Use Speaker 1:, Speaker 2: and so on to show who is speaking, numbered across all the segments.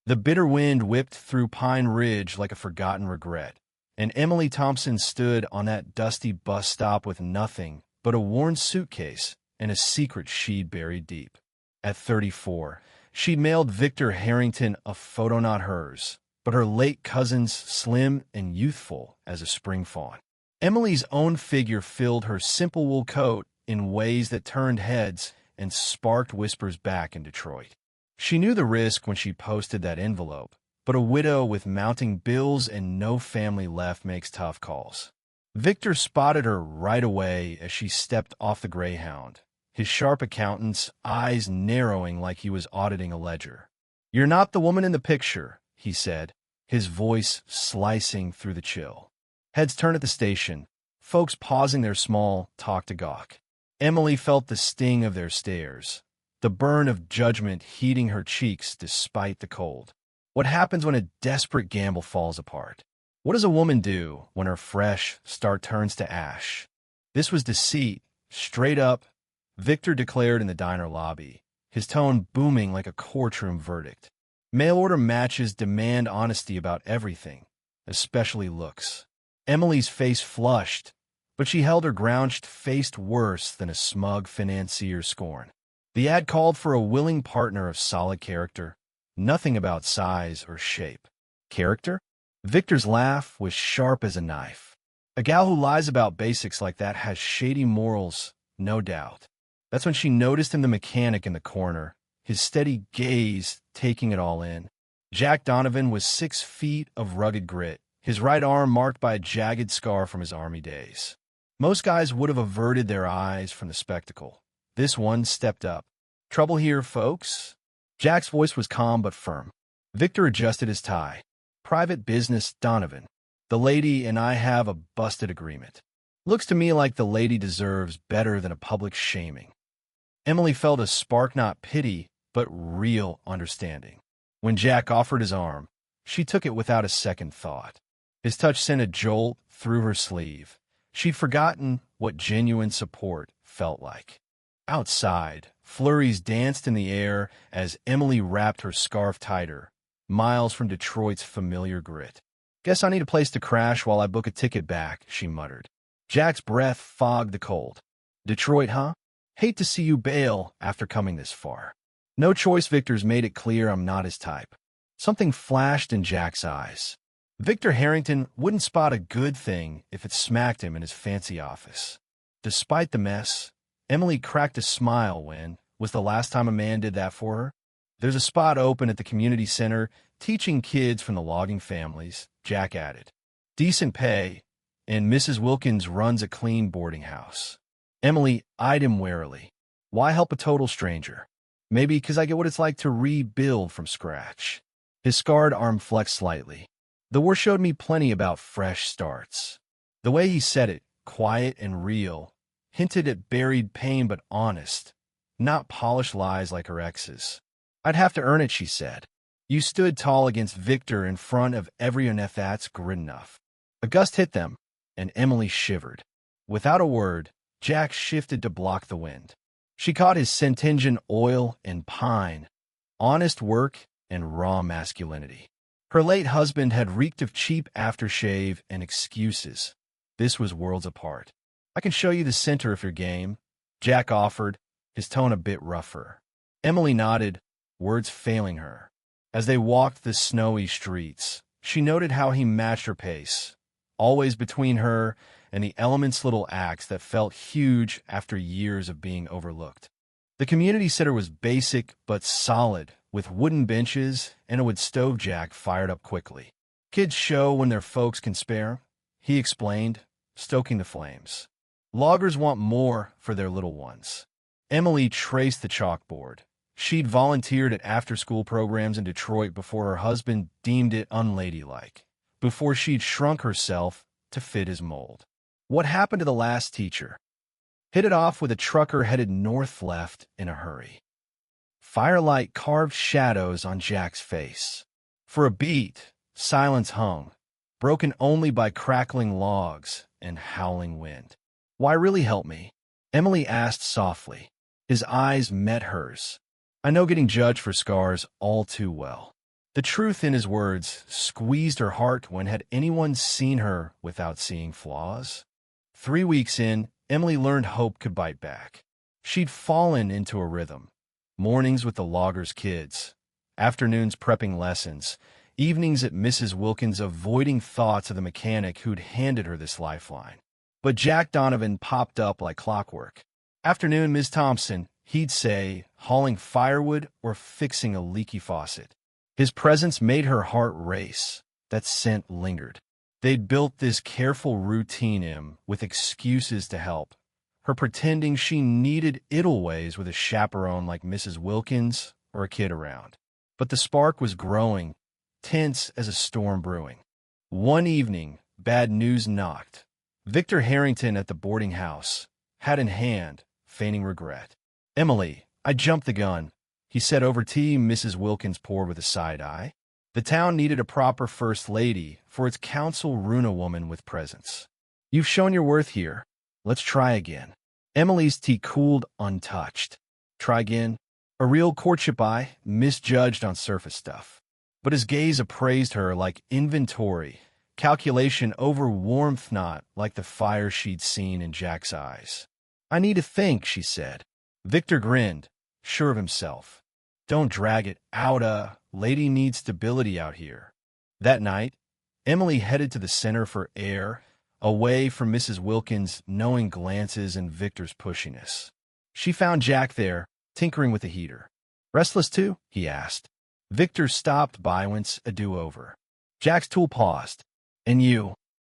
Speaker 1: The bitter wind whipped through Pine Ridge like a forgotten regret, and Emily Thompson stood on that dusty bus stop with nothing but a worn suitcase and a secret she'd buried deep. At 34, she'd mailed Victor Harrington a photo not hers, but her late cousin's, slim and youthful as a spring fawn. Emily's own figure filled her simple wool coat in ways that turned heads and sparked whispers back in Detroit. She knew the risk when she posted that envelope, but a widow with mounting bills and no family left makes tough calls. Victor spotted her right away as she stepped off the Greyhound, his sharp accountant's eyes narrowing like he was auditing a ledger. "You're not the woman in the picture," he said, his voice slicing through the chill. Heads turned at the station, folks pausing their small talk to gawk. Emily felt the sting of their stares, the burn of judgment heating her cheeks despite the cold. What happens when a desperate gamble falls apart? What does a woman do when her fresh start turns to ash? This was deceit, straight up, Victor declared in the diner lobby, his tone booming like a courtroom verdict. Mail-order matches demand honesty about everything, especially looks. Emily's face flushed, but she held her ground, faced worse than a smug financier's scorn. The ad called for a willing partner of solid character, nothing about size or shape. Character? Victor's laugh was sharp as a knife. A gal who lies about basics like that has shady morals, no doubt. That's when she noticed him, the mechanic in the corner, his steady gaze taking it all in. Jack Donovan was 6 feet of rugged grit, his right arm marked by a jagged scar from his Army days. Most guys would have averted their eyes from the spectacle. This one stepped up. "Trouble here, folks?" Jack's voice was calm but firm. Victor adjusted his tie. "Private business, Donovan. The lady and I have a busted agreement. Looks to me like the lady deserves better than a public shaming." Emily felt a spark, not pity, but real understanding. When Jack offered his arm, she took it without a second thought. His touch sent a jolt through her sleeve. She'd forgotten what genuine support felt like. Outside, flurries danced in the air as Emily wrapped her scarf tighter, miles from Detroit's familiar grit. "Guess I need a place to crash while I book a ticket back," she muttered. Jack's breath fogged the cold. "Detroit, huh? Hate to see you bail after coming this far." "No choice." Victor's made it clear I'm not his type. Something flashed in Jack's eyes. Victor Harrington wouldn't spot a good thing if it smacked him in his fancy office. Despite the mess, Emily cracked a smile when was the last time a man did that for her. "There's a spot open at the community center teaching kids from the logging families," Jack added. "Decent pay, and Mrs. Wilkins runs a clean boarding house." Emily eyed him warily. "Why help a total stranger?" "Maybe because I get what it's like to rebuild from scratch." His scarred arm flexed slightly. "The war showed me plenty about fresh starts." The way he said it, quiet and real, hinted at buried pain but honest, not polished lies like her ex's. "I'd have to earn it," she said. "You stood tall against Victor in front of everyone if that's good enough." A gust hit them, and Emily shivered. Without a word, Jack shifted to block the wind. She caught his scent engine oil and pine, honest work and raw masculinity. Her late husband had reeked of cheap aftershave and excuses. This was worlds apart. "I can show you the center if you're game," Jack offered, his tone a bit rougher. Emily nodded, words failing her. As they walked the snowy streets, she noted how he matched her pace, always between her and the element's little acts that felt huge after years of being overlooked. The community center was basic but solid, with wooden benches and a wood stove. Jack fired up quickly. "Kids show when their folks can spare," he explained, stoking the flames. "Loggers want more for their little ones." Emily traced the chalkboard. She'd volunteered at after-school programs in Detroit before her husband deemed it unladylike, before she'd shrunk herself to fit his mold. What happened to the last teacher? Hit it off with a trucker headed north left in a hurry. Firelight carved shadows on Jack's face. For a beat, silence hung, broken only by crackling logs and howling wind. "Why really help me?" Emily asked softly. His eyes met hers. "I know getting judged for scars all too well. The truth in his words squeezed her heart. When had anyone seen her without seeing flaws? 3 weeks in, Emily learned hope could bite back. She'd fallen into a rhythm. Mornings with the logger's kids, afternoons prepping lessons, evenings at Mrs. Wilkins avoiding thoughts of the mechanic who'd handed her this lifeline. But Jack Donovan popped up like clockwork. "Afternoon, Ms. Thompson," he'd say, hauling firewood or fixing a leaky faucet. His presence made her heart race. That scent lingered. They'd built this careful routine in with excuses to help. Her pretending she needed Idleways with a chaperone like Mrs. Wilkins or a kid around. But the spark was growing, tense as a storm brewing. One evening, bad news knocked. Victor Harrington at the boarding house, hat in hand, feigning regret. "Emily, I jumped the gun," he said over tea. Mrs. Wilkins poured with a side eye. The town needed a proper first lady for its council runa woman with presence. "You've shown your worth here. Let's try again." Emily's tea cooled untouched. Try again? A real courtship eye, misjudged on surface stuff. But his gaze appraised her like inventory, calculation over warmth, not like the fire she'd seen in Jack's eyes. "I need to think," she said. Victor grinned, sure of himself. "Don't drag it out, lady needs stability out here." That night, Emily headed to the center for air, away from Mrs. Wilkins' knowing glances and Victor's pushiness. She found Jack there, tinkering with the heater. "Restless too?" he asked. Victor stopped by once a do-over. Jack's tool paused. "And you?"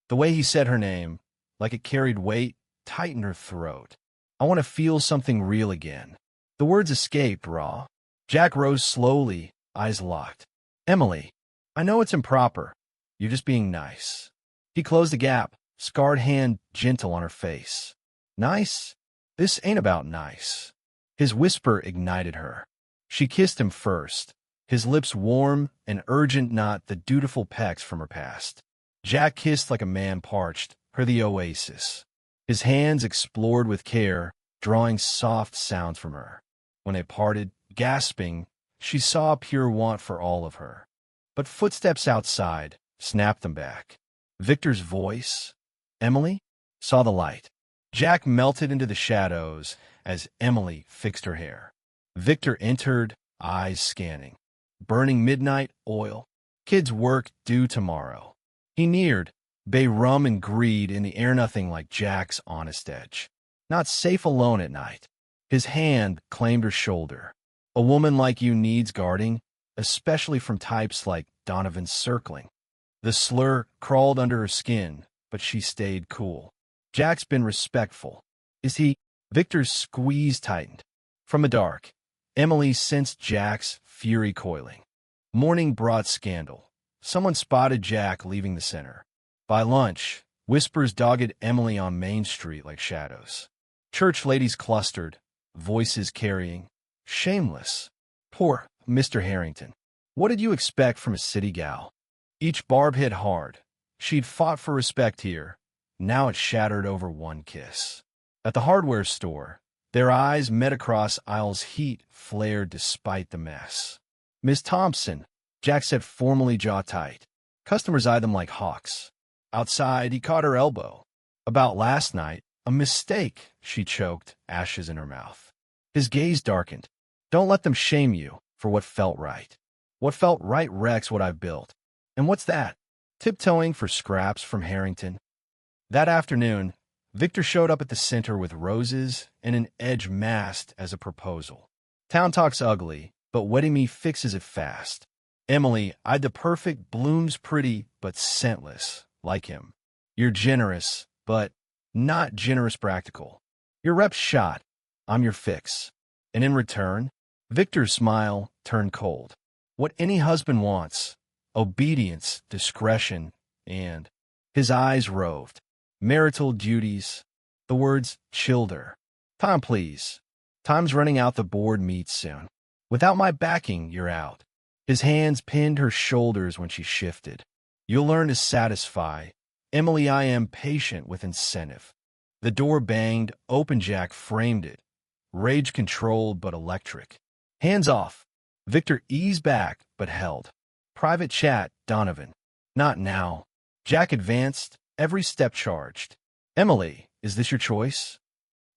Speaker 1: The way he said her name, like it carried weight, tightened her throat. "I want to feel something real again." The words escaped raw. Jack rose slowly, eyes locked. "Emily, I know it's improper. You're just being nice." He closed the gap, scarred hand gentle on her face. "Nice? This ain't about nice." His whisper ignited her. She kissed him first, his lips warm and urgent, not the dutiful pecks from her past. Jack kissed like a man parched, her the oasis. His hands explored with care, drawing soft sounds from her. When they parted, gasping, she saw pure want for all of her. But footsteps outside snapped them back. Victor's voice, "Emily?" saw the light. Jack melted into the shadows as Emily fixed her hair. Victor entered, eyes scanning. Burning midnight oil. Kids' work due tomorrow. He neared, bay rum and greed in the air, nothing like Jack's honest edge. Not safe alone at night. His hand claimed her shoulder. "A woman like you needs guarding, especially from types like Donovan's circling." The slur crawled under her skin, but she stayed cool. "Jack's been respectful." "Is he?" Victor's squeeze tightened. From the dark, Emily sensed Jack's fury coiling. Morning brought scandal. Someone spotted Jack leaving the center. By lunch, whispers dogged Emily on Main Street like shadows. Church ladies clustered, voices carrying. Shameless. Poor Mr. Harrington. What did you expect from a city gal? Each barb hit hard. She'd fought for respect here. Now it shattered over one kiss. At the hardware store, their eyes met across aisles. Heat flared despite the mess. "Miss Thompson," Jack said formally, jaw tight. Customers eyed them like hawks. Outside, he caught her elbow. "About last night, a mistake," she choked, ashes in her mouth. His gaze darkened. "Don't let them shame you for what felt right. What felt right wrecks what I've built. And what's that? Tiptoeing for scraps from Harrington." That afternoon, Victor showed up at the center with roses and an edge masked as a proposal. "Town talk's ugly, but wedding me fixes it fast." "Emily, I'd the perfect blooms, pretty but scentless, like him. You're generous, but not generous practical. Your rep's shot. I'm your fix." And in return, Victor's smile turned cold. What any husband wants: obedience, discretion, and his eyes roved. Marital duties. The words chilled her. "Time, please. Time's running out. The board meets soon. Without my backing, you're out." His hands pinned her shoulders when she shifted. "You'll learn to satisfy. Emily, I am patient with incentive." The door banged, open. Jack framed it. Rage controlled but electric. "Hands off." Victor eased back but held. Private chat, Donovan. Not now. Jack advanced, every step charged. Emily, is this your choice?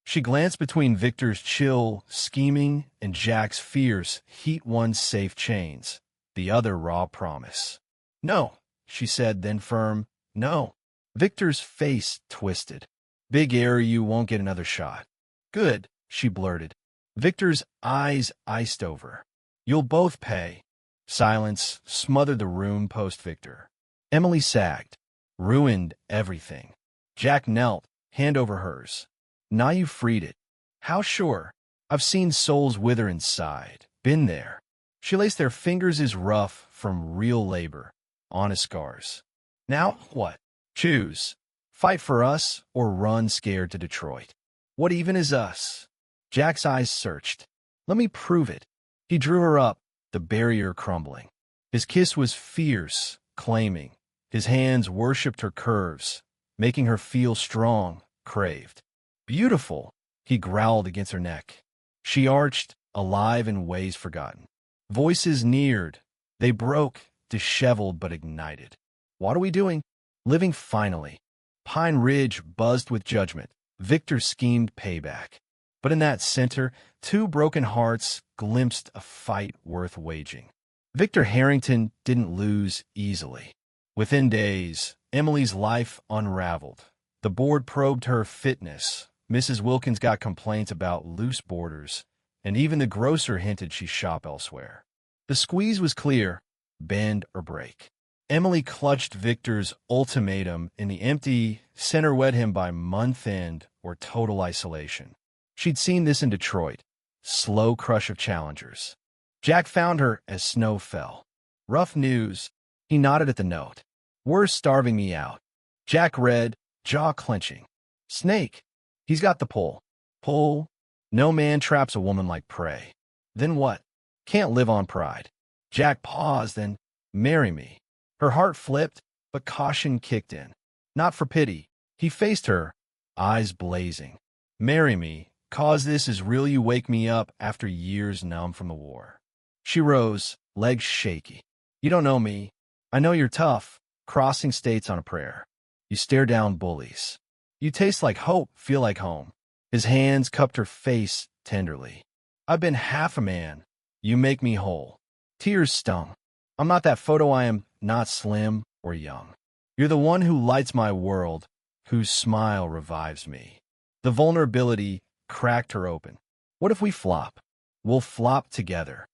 Speaker 1: She glanced between Victor's chill, scheming, and Jack's fierce, heat-one safe chains, the other raw promise. No, she said, then firm, no. Victor's face twisted. Big error, you won't get another shot. Good, she blurted. Victor's eyes iced over. You'll both pay. Silence smothered the room post-Victor. Emily sagged. Ruined everything. Jack knelt, hand over hers. Now you freed it. How sure? I've seen souls wither inside. Been there. She laced their fingers as rough from real labor. Honest scars. Now what? Choose. Fight for us or run scared to Detroit. What even is us? Jack's eyes searched. Let me prove it. He drew her up, the barrier crumbling. His kiss was fierce, claiming. His hands worshipped her curves, making her feel strong, craved. Beautiful, he growled against her neck. She arched, alive in ways forgotten. Voices neared. They broke, disheveled but ignited. What are we doing? Living finally. Pine Ridge buzzed with judgment. Victor schemed payback. But in that center, two broken hearts glimpsed a fight worth waging. Victor Harrington didn't lose easily. Within days, Emily's life unraveled. The board probed her fitness. Mrs. Wilkins got complaints about loose borders, and even the grocer hinted she shop elsewhere. The squeeze was clear, bend or break. Emily clutched Victor's ultimatum in the empty center, wed him by month end or total isolation. She'd seen this in Detroit, slow crush of challengers. Jack found her as snow fell. Rough news. He nodded at the note. We're starving me out. Jack read, jaw clenching. Snake. He's got the pull. Pull. No man traps a woman like prey. Then what? Can't live on pride. Jack paused, then, marry me. Her heart flipped, but caution kicked in. Not for pity. He faced her, eyes blazing. Marry me, cause this is real, you wake me up after years numb from the war. She rose, legs shaky. You don't know me. I know you're tough, crossing states on a prayer. You stare down bullies. You taste like hope, feel like home. His hands cupped her face tenderly. I've been half a man. You make me whole. Tears stung. I'm not that photo, I am not slim or young. You're the one who lights my world, whose smile revives me. The vulnerability cracked her open. What if we flop? We'll flop together.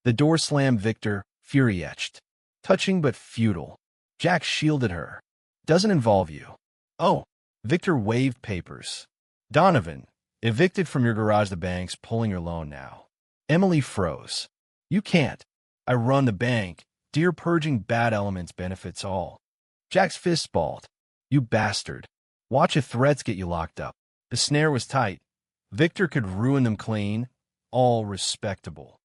Speaker 1: The door slammed. Victor, fury etched. Touching but futile. Jack shielded her. Doesn't involve you. Oh, Victor waved papers. Donovan, evicted from your garage, the bank's pulling your loan now. Emily froze. You can't. I run the bank. Dear, purging bad elements benefits all. Jack's fist balled. You bastard. Watch if threats get you locked up. The snare was tight. Victor could ruin them clean, all respectable.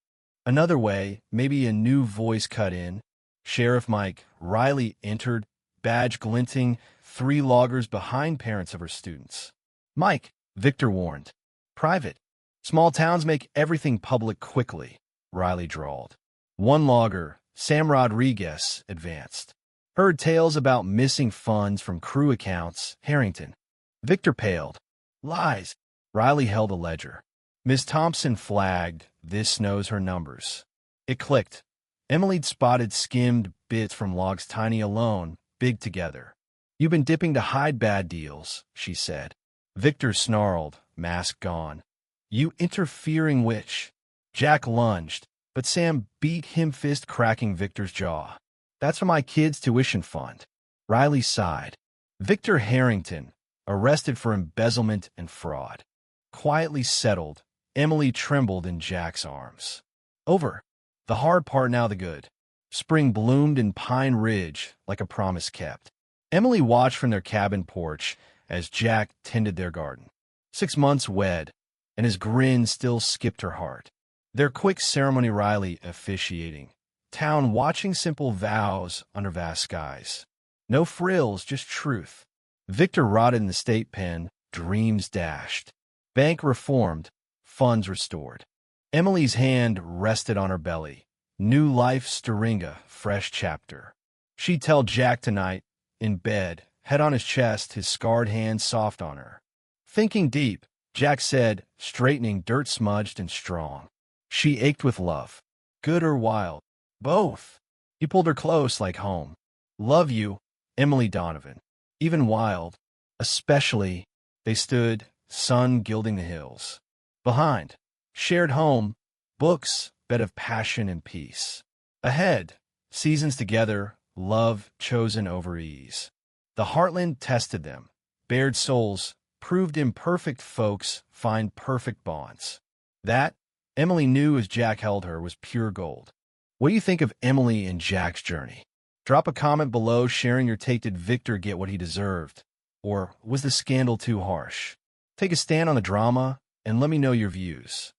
Speaker 1: Another way, maybe a new voice cut in. Sheriff Mike Riley entered, badge glinting, 3 loggers behind parents of her students. Mike, Victor warned. Private. Small towns make everything public quickly, Riley drawled. One logger, Sam Rodriguez, advanced. Heard tales about missing funds from crew accounts, Harrington. Victor paled. Lies. Riley held a ledger. Miss Thompson flagged. This knows her numbers. It clicked. Emily'd spotted skimmed bits from logs, tiny alone, big together. You've been dipping to hide bad deals, she said. Victor snarled, mask gone. You interfering witch. Jack lunged, but Sam beat him, fist cracking Victor's jaw. That's for my kid's tuition fund. Riley sighed. Victor Harrington, arrested for embezzlement and fraud. Quietly settled, Emily trembled in Jack's arms. Over. The hard part, now the good. Spring bloomed in Pine Ridge like a promise kept. Emily watched from their cabin porch as Jack tended their garden. 6 months wed, and his grin still skipped her heart. Their quick ceremony, Riley officiating. Town watching, simple vows under vast skies. No frills, just truth. Victor rotted in the state pen, dreams dashed. Bank reformed, funds restored. Emily's hand rested on her belly, New life, Staringa, fresh chapter. She'd tell Jack tonight, in bed, head on his chest, his scarred hands soft on her. Thinking deep, Jack said, straightening, dirt-smudged and strong. She ached with love. Good or wild? Both. He pulled her close like home. Love you, Emily Donovan. Even wild. Especially, they stood, sun gilding the hills. Behind, shared home, books, bed of passion and peace. Ahead, seasons together, love chosen over ease. The heartland tested them. Bared souls, proved imperfect folks, find perfect bonds. That, Emily knew as Jack held her, was pure gold. What do you think of Emily and Jack's journey? Drop a comment below sharing your take. Did Victor get what he deserved? Or was the scandal too harsh? Take a stand on the drama and let me know your views.